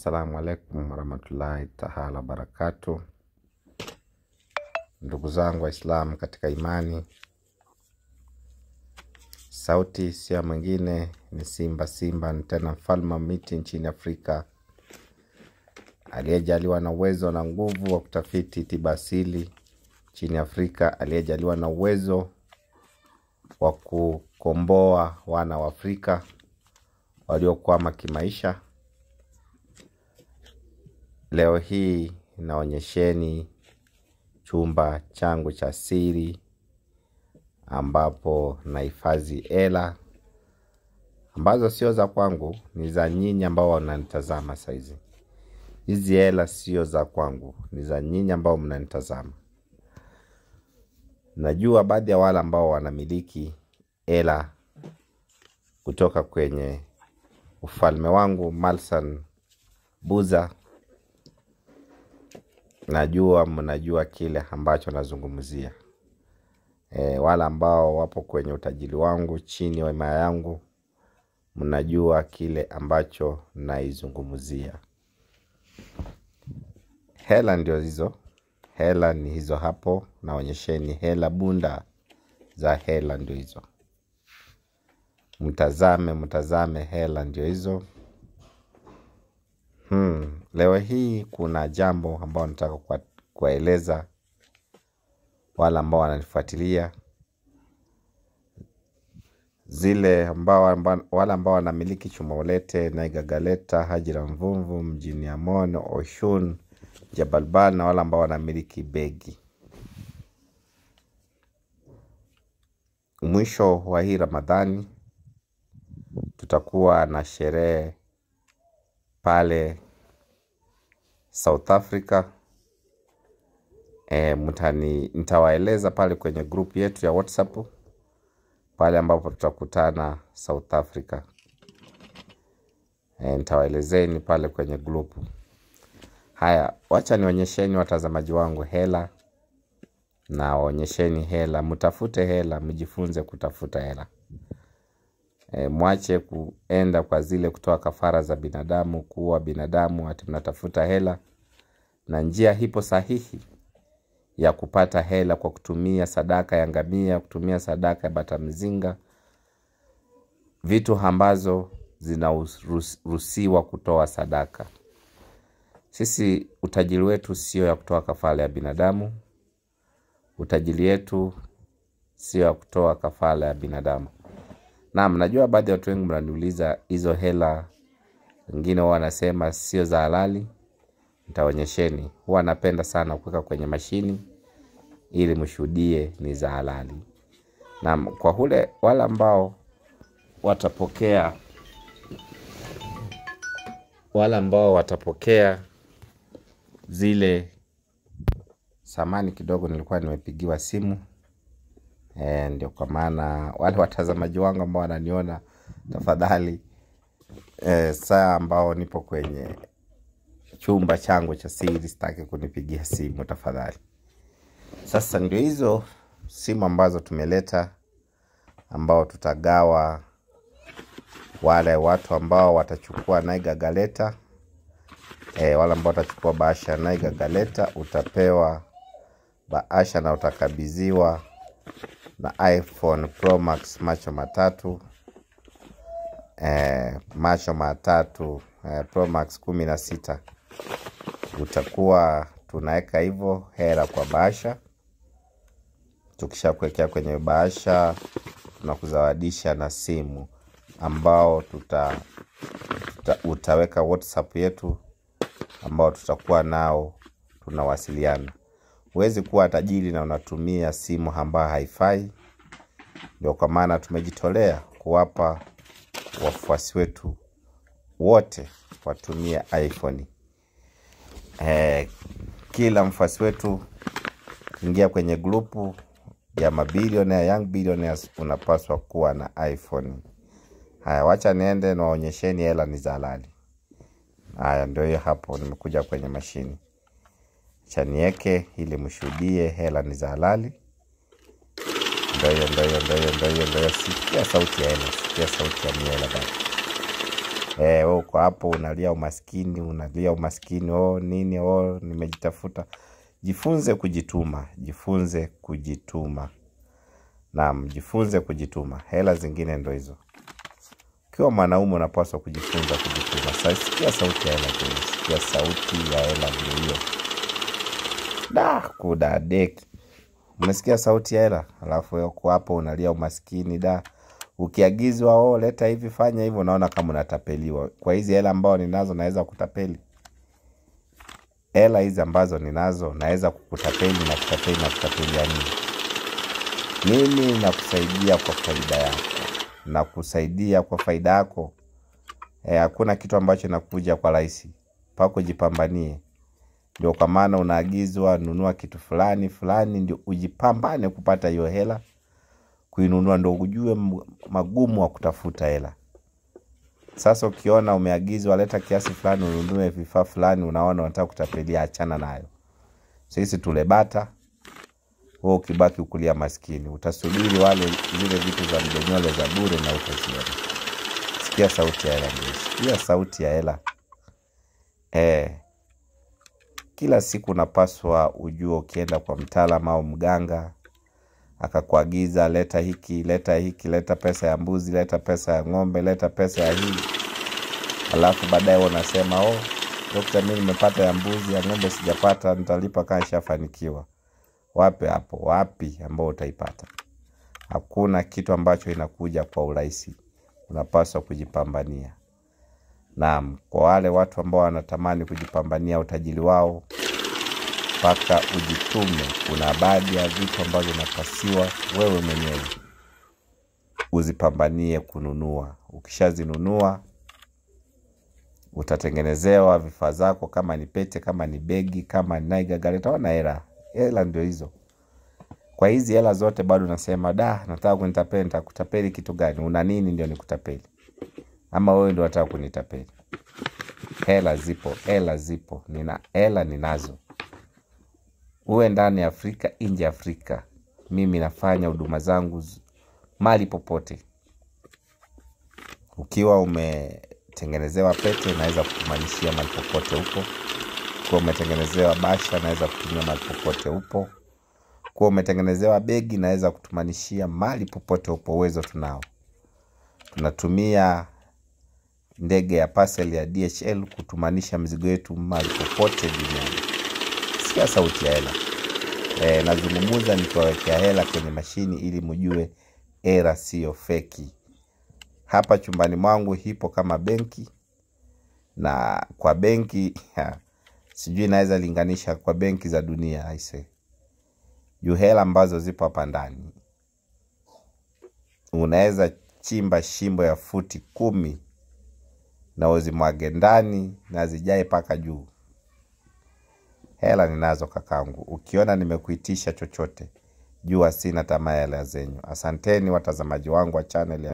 Assalamu alaikum warahmatullahi ta'ala barakatuh. Ndugu zangu Waislamu katika imani, sauti sio mwingine ni Simba ni tena mfalme miti nchini Afrika, aliyejaliwa na uwezo na nguvu wa kutafiti tiba asili nchini Afrika, aliyejaliwa na uwezo wa kukomboa wana wa Afrika waliokwama kimaisha. Leo hii naonyesheni chumba changu cha siri ambapo nahifadhi hela ambazo sio za kwangu, ni za nyinyi ambao wananitazama saizi. Hizi hela sio za kwangu, ni za nyinyi ambao mnanitazama. Najua baadhi ya wale ambao wanamiliki hela kutoka kwenye ufalme wangu Malsan Buza. Najua mnajua kile ambacho nazungumzia. Wale ambao wapo kwenye utajiri wangu chini ya himaya yangu, mnajua kile ambacho naizungumzia. Hela ndio hizo. Hela ni hizo hapo. Naonyesheni hela, bunda za hela ndio hizo. Mtazame hela ndio hizo. Leo hii kuna jambo ambao nataka kuwaeleza wale ambao wananifuatilia. Zile wale ambao wanamiliki Chumolete, Naigagaleta, Hajira Mvumvu, Mjini Amon, Oshun, Jabalban, na wale ambao wanamiliki begi. Mwisho wa hii Ramadhani tutakuwa na sherehe pale South Africa. Nitawaeleza pale kwenye group yetu ya WhatsApp pale ambapo tutakutana South Africa. Nitawaelezeni pale kwenye group. Haya, wacha nionyesheni watazamaji wangu hela, na waonyesheni hela. Mtafute hela, mjifunze kutafuta hela. Mwache kuenda kwa zile kutoa kafara za binadamu, kuwa binadamu ati mnatafuta hela. Na njia hipo sahihi ya kupata hela kwa kutumia sadaka ya ngamia, kutumia sadaka ya batamzinga, vitu ambazo zinaruhusiwa kutoa sadaka. Sisi utajiri wetu sio ya kutoa kafara ya binadamu. Utajiri wetu sio ya kutoa kafara ya binadamu. Naam, najua baadhi ya watu wengi mnaniuliza hizo hela wengine wanasema sio za halali. Nitaonyesheni. Huwa napenda sana kuweka kwenye mashini ili mshuhudie ni za halali. Na kwa wale ambao watapokea zile samani kidogo, nilikuwa nimepigiwa simu. Ndio kwa maana wale watazamaji wangu ambao wananiona, tafadhali saa ambao nipo kwenye chumba changu cha siri sitaki kunipigia simu tafadhali. Sasa ndio hizo simu ambazo tumeleta, ambao tutagawa wale watu ambao watachukua Naigagaleta. Wale ambao watachukua bahasha Naigagaleta utapewa bahasha na utakabidhiwa na iPhone Pro Max macho matatu. Macho matatu Pro Max 16. Utakuwa tunaweka hivyo hela kwa bahasha. Tukishakuwekea kwenye bahasha tunakuzawadisha na simu ambao utaweka WhatsApp yetu ambao tutakuwa nao tunawasiliana. Huwezi kuwa tajiri na unatumia simu ambayo haifai. Ndio kwa maana tumejitolea kuwapa wafuasi wetu wote watumie iPhone. Kila mfuasi wetu ingia kwenye grupu ya mabilionea, young billionaires, unapaswa kuwa na iPhone. Haya, wacha niende na waonyesheni hela ni za halali. Haya, ndio hiyo hapo nimekuja kwenye mashini. Acha niweke ili mshuhudie hela ni za halali. Ndio. Sikia sauti ya hela, sikia sauti ya hela bado. Uko hapo unalia umaskini, nini, nimejitafuta. Jifunze kujituma, jifunze kujituma. Naam, jifunze kujituma. Hela zingine ndo hizo. Ukiwa mwanaume unapaswa kujifunza kujituma. Sasa sikia sauti ya hela tu. Sikia sauti ya hela hiyo. Kudadeki. Unasikia sauti ya hela? Alafu uko hapo unalia umaskini Ukiagizwa leta hivi, fanya hivyo, unaona kama unatapeliwa. Kwa hizi hela ambao ninazo naweza kutapeli. Hela hizi ambazo ninazo naweza kukutapeli na kutapeli ya nini? Mimi nakusaidia kwa faida yako. Nakusaidia kwa faida yako. Hakuna kitu ambacho nakuja kwa rahisi. Pako jipambanie. Ndio kwa maana unaagizwa nunua kitu fulani ndio ujipambane kupata hiyo hela. Kuinunua ndio ujue magumu wa kutafuta hela. Sasa ukiona umeagizwa leta kiasi fulani ununue vifaa fulani, unaona unataka kutapelia, achana nayo. Sisi tule bata, wewe ukibaki ukulia maskini. Utasubiri wale zile vitu za mdonyole za bure na utaziona. Sikia sauti ya hela. Sikia sauti ya hela. Kila siku unapaswa ujue ukienda kwa mtaalamu au mganga akakuagiza leta hiki, leta pesa ya mbuzi, leta pesa ya ng'ombe, leta pesa ya hii. Alafu baadaye unasema dokta, mimi nimepata ya mbuzi, ya ng'ombe sijapata, nitalipa kama nishafanikiwa. Wapi ambao utaipata? Hakuna kitu ambacho inakuja kwa urahisi. Unapaswa kujipambania. Naam, kwa wale watu ambao wanatamani kujipambania utajiri wao, mpaka ujitume. Kuna baadhi ya vitu ambavyo unapasiwa wewe mwenyewe uzipambanie kununua. Ukishazinunua utatengenezewa vifaa zako, kama ni pete, kama ni begi, kama ni naigagaleta na hela. Hela ndio hizo. Kwa hizi hela zote bado unasema nataka kunitapeli. Nitakutapeli kitu gani? Una nini ndio nikutapeli? Ama wewe ndio unataka kunitapeli? Hela zipo. Hela ninazo. Uwe ndani ya Afrika, nje ya Afrika. Mimi nafanya huduma zangu mali popote. Ukiwa umetengenezewa pete, naweza kutumanishia mali popote huko. Ukiwa umetengenezewa basha, naweza kutumia mali popote huko. Ukiwa umetengenezewa begi, naweza kutumanishia mali popote huko. Uwezo tunao. Tunatumia ndege ya parcel ya DHL kutumanisha mzigo yetu mali popote duniani. Sikia sauti ya hela. Nazungumza nikiwawekea hela kwenye mashini ili mjue hela sio feki. Hapa chumbani mwangu hipo kama benki. Na kwa benki sijui naweza linganisha kwa benki za dunia aise. Juu hela ambazo zipo hapa ndani, unaweza chimba shimbo ya futi 10 na uzimwage ndani na zijae paka juu. Hela ninazo kakangu. Ukiona nimekuitisha chochote, jua sina tamaa ya hela zenyu. Asanteni watazamaji wangu wa channel ya